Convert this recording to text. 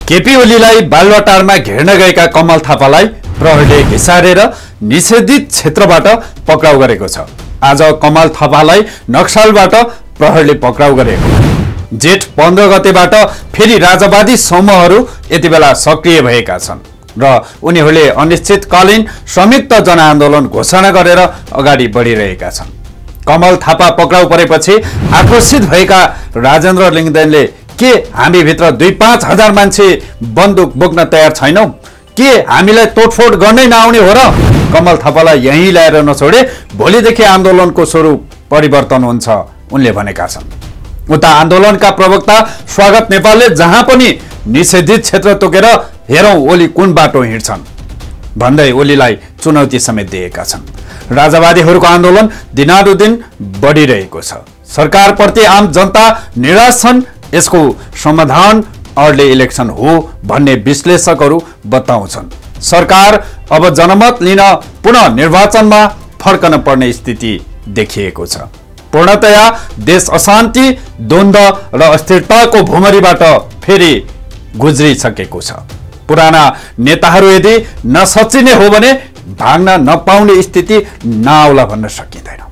केपी ओलीलाई बालुवाटारमा घेर्न गएका कमल थापालाई प्रहरीले घिसारेर निषेधित क्षेत्रबाट पक्राउ गरेको छ। आज कमल थापालाई नक्सलबाट प्रहरीले पक्राउ गरेको। जेठ 15 गतेबाट फेरि राजावादी समूहहरू यति बेला सक्रिय भएका छन् र उनीहरूले अनिश्चितकालीन संयुक्त जनआन्दोलन घोषणा गरेर अगाडि बढिरहेका छन्। कमल थापा पक्राउ परेपछि आक्रोशित भएका राजेन्द्र लिङ्गदेनले के हामी भित्र 2-5 हजार मान्छे बन्दुक बोक्न तयार छैनौं? के हामीलाई तोडफोड गर्नै नआउने हो र? कमल थापालाई यहीँ ल्याएर नछोडे भोलिदेखि आन्दोलनको स्वरूप परिवर्तन हुन्छ उनले भनेका छन्। उता आन्दोलनका प्रवक्ता स्वागत नेपालले जहाँ पनि निषेधित क्षेत्र तोकेर हेरौं ओली कुन बाटो हिँड्छन् भन्दै ओलीलाई चुनौती समेत दिएका छन्। राजावादीहरूको आन्दोलन दिनानुदिन बढिरहेको छ। सरकारप्रति आम जनता निराश छन्। यसको समाधान अर्ली इलेक्सन हो भन्ने विश्लेषकहरू बताउँछन्। सरकार अब जनमत लिन पुनः निर्वाचनमा फर्कन पर्ने स्थिति देखिएको छ। पूर्णतया देश अशान्ति, द्वन्द्व र अस्थिरताको भुमरीबाट फेरि गुज्रिसकेको छ। पुराना नेताहरू यदि नसचिने हो भने भाग्न नपाउने स्थिति नआउला भन्न सकिँदैन।